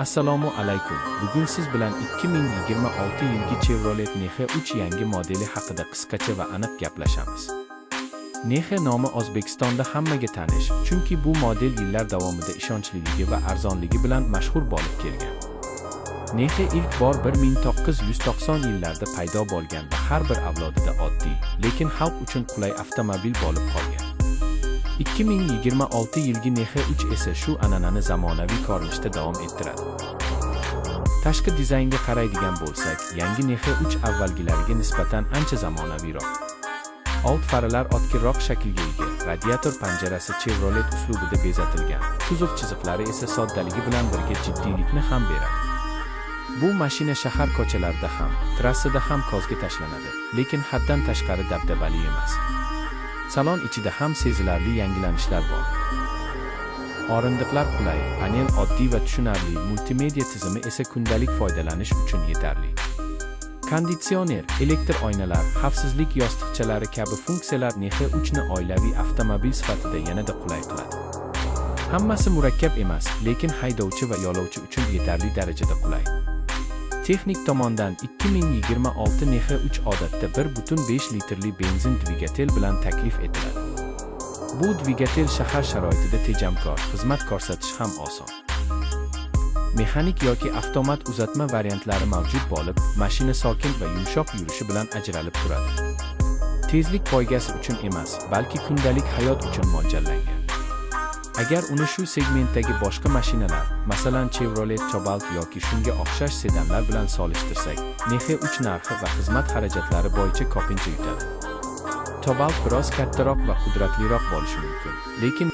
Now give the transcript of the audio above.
Assalomu alaykum. Bugun siz bilan 2026 yilgi Chevrolet Nexe 3 yangi modeli haqida qisqacha va aniq gaplashamiz. Nexe nomi O'zbekistonda hammaga tanish, chunki bu model yillar davomida ishonchliligi va arzonligi bilan mashhur bo'lib kelgan. Nexe ilk bor 1990 yillarda paydo bo'lgan va har bir avlodida oddiy, lekin xalq uchun qulay avtomobil bo'lib qolgan. 2026 yilgi Nexe 3 esa shu an'anani zamonaviy ko'rinishda davom ettiradi. Tashqi dizaynga qaraydigan bo'lsak, yangi Nexe 3 avvalgilariga nisbatan ancha zamonaviyroq. Old faralar oddiroq shaklga ega, radiator panjarasi Chevrolet uslubida bezatilgan, kuzov chiziqlari esa soddaligi bilan birga jiddiylikni ham beradi. Bu mashina shahar ko'chalarida ham, trassada ham ko'zga tashlanadi, lekin haddan tashqari dabdabali emas. Salon ichida ham sezilarli yangilanishlar bor. O'rindiqlar qulay, panel oddiy va tushunarli, multimedia tizimi esa kundalik foydalanish uchun yetarli. Konditsioner, elektr oynalar, xavfsizlik yostiqchalari kabi funksiyalar Nexe 3 ni oilaviy avtomobil sifatida yanada qulay qiladi. Hammasi murakkab emas, lekin haydovchi va yo'lovchi uchun yetarli darajada qulay. Texnik tomondan 2026 Nexe 3 odatda 1.5 litrli benzin dvigatel bilan taklif etiladi. Bu dvigatel shahar sharoitida tejamkor, xizmat ko'rsatish ham oson. Mexanik yoki avtomat uzatma variantlari mavjud bo'lib, mashina sokin va yumshoq yurishi bilan ajralib turadi. Tezlik poygasi uchun emas, balki kundalik hayot uchun mo'ljallangan. Agar uni shu segmentdagi boshqa mashinalar, masalan Chevrolet Cobalt yoki shunga o'xshash sedanlar bilan solishtirsak, Nexe 3 narxi va xizmat xarajatlari bo'yicha ko'pincha yutadi. Cobalt biroz kattaroq va qudratliroq bo'lishi mumkin, lekin